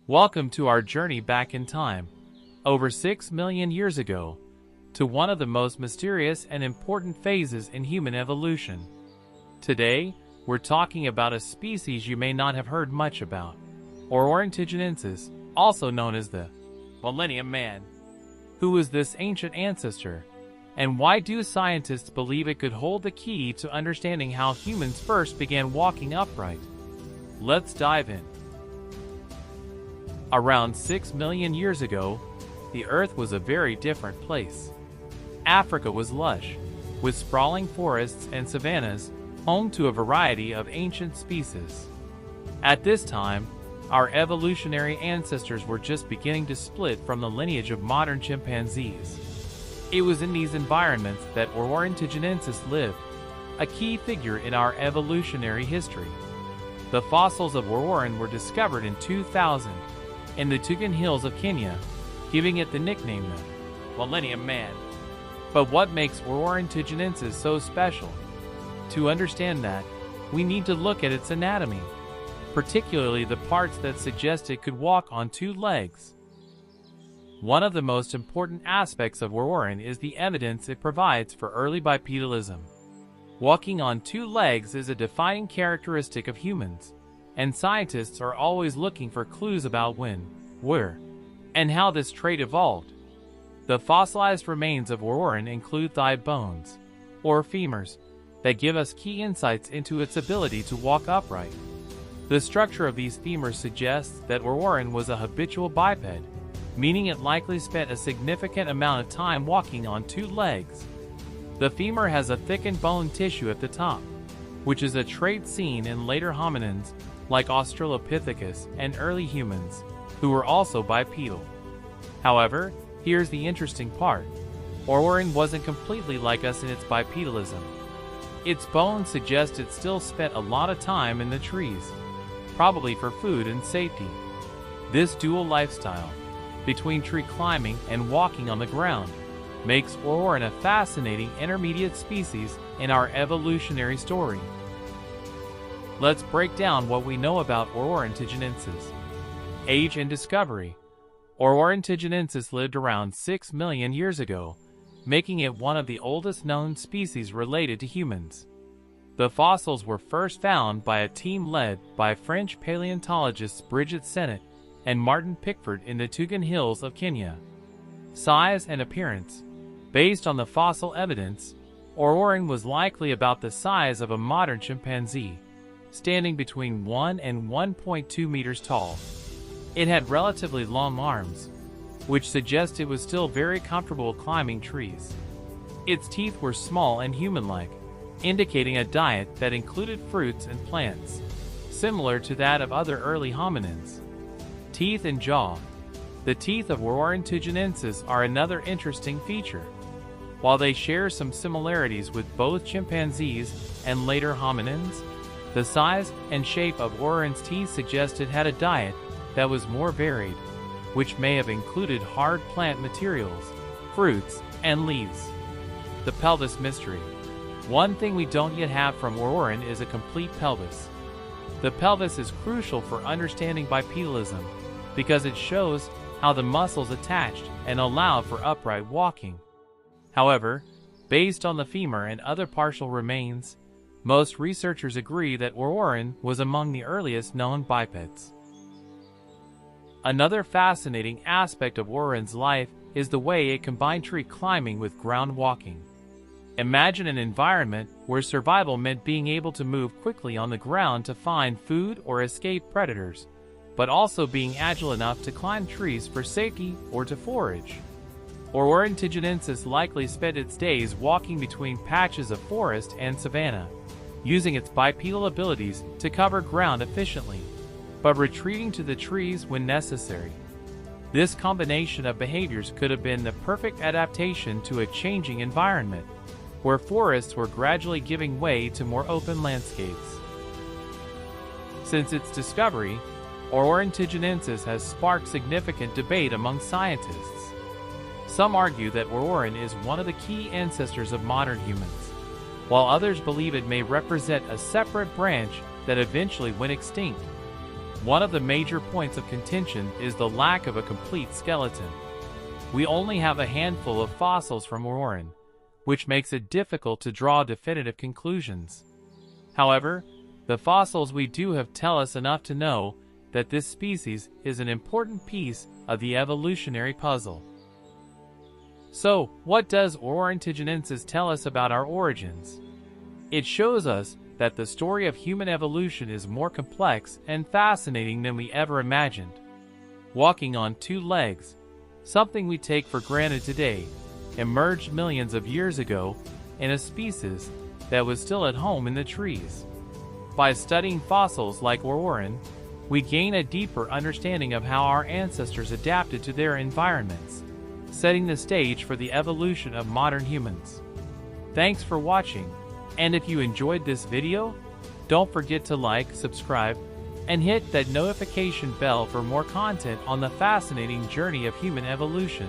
Welcome to our journey back in time, over 6 million years ago, to one of the most mysterious and important phases in human evolution. Today, we're talking about a species you may not have heard much about, Orornithogenesis, also known as the Millennium Man. Who is this ancient ancestor, and why do scientists believe it could hold the key to understanding how humans first began walking upright? Let's dive in. Around 6 million years ago, the Earth was a very different place. Africa was lush, with sprawling forests and savannas, home to a variety of ancient species. At this time, our evolutionary ancestors were just beginning to split from the lineage of modern chimpanzees. It was in these environments that Orornithogenesis lived, a key figure in our evolutionary history. The fossils of Orrorin were discovered in 2000 in the Tugen Hills of Kenya, giving it the nickname the Millennium Man. But what makes Orornithogenesis so special? To understand that, we need to look at its anatomy, particularly the parts that suggest it could walk on two legs. One of the most important aspects of Orrorin is the evidence it provides for early bipedalism. Walking on two legs is a defining characteristic of humans, and scientists are always looking for clues about when, where, and how this trait evolved. The fossilized remains of Orrorin include thigh bones, or femurs, that give us key insights into its ability to walk upright. The structure of these femurs suggests that Orrorin was a habitual biped, meaning it likely spent a significant amount of time walking on two legs. The femur has a thickened bone tissue at the top, which is a trait seen in later hominins like Australopithecus and early humans, who were also bipedal. However, here's the interesting part. Orrorin wasn't completely like us in its bipedalism. Its bones suggest it still spent a lot of time in the trees, probably for food and safety. This dual lifestyle, between tree climbing and walking on the ground, makes Orrorin a fascinating intermediate species in our evolutionary story. Let's break down what we know about Orornithogenesis. Age and discovery. Orornithogenesis lived around 6 million years ago, making it one of the oldest known species related to humans. The fossils were first found by a team led by French paleontologists Brigitte Senet and Martin Pickford in the Tugen Hills of Kenya. Size and appearance. Based on the fossil evidence, Orrorin was likely about the size of a modern chimpanzee, standing between 1 and 1.2 meters tall. It had relatively long arms, which suggests it was still very comfortable climbing trees. Its teeth were small and human-like, indicating a diet that included fruits and plants, similar to that of other early hominins. Teeth and jaw. The teeth of Orornithogenesis are another interesting feature. While they share some similarities with both chimpanzees and later hominins, the size and shape of Orrorin's teeth suggest it had a diet that was more varied, which may have included hard plant materials, fruits, and leaves. The pelvis mystery. One thing we don't yet have from Orrorin is a complete pelvis. The pelvis is crucial for understanding bipedalism because it shows how the muscles attached and allowed for upright walking. However, based on the femur and other partial remains, most researchers agree that Orrorin was among the earliest known bipeds. Another fascinating aspect of Orrorin's life is the way it combined tree climbing with ground walking. Imagine an environment where survival meant being able to move quickly on the ground to find food or escape predators, but also being agile enough to climb trees for safety or to forage. Orornithogenesis likely spent its days walking between patches of forest and savanna, using its bipedal abilities to cover ground efficiently, but retreating to the trees when necessary. This combination of behaviors could have been the perfect adaptation to a changing environment, where forests were gradually giving way to more open landscapes. Since its discovery, Orornithogenesis has sparked significant debate among scientists. Some argue that Orrorin is one of the key ancestors of modern humans, while others believe it may represent a separate branch that eventually went extinct. One of the major points of contention is the lack of a complete skeleton. We only have a handful of fossils from Warren, which makes it difficult to draw definitive conclusions. However, the fossils we do have tell us enough to know that this species is an important piece of the evolutionary puzzle. So, what does Ornithogenensis tell us about our origins? It shows us that the story of human evolution is more complex and fascinating than we ever imagined. Walking on two legs, something we take for granted today, emerged millions of years ago in a species that was still at home in the trees. By studying fossils like Warren, we gain a deeper understanding of how our ancestors adapted to their environments, setting the stage for the evolution of modern humans. Thanks for watching, and if you enjoyed this video, don't forget to like, subscribe, and hit that notification bell for more content on the fascinating journey of human evolution.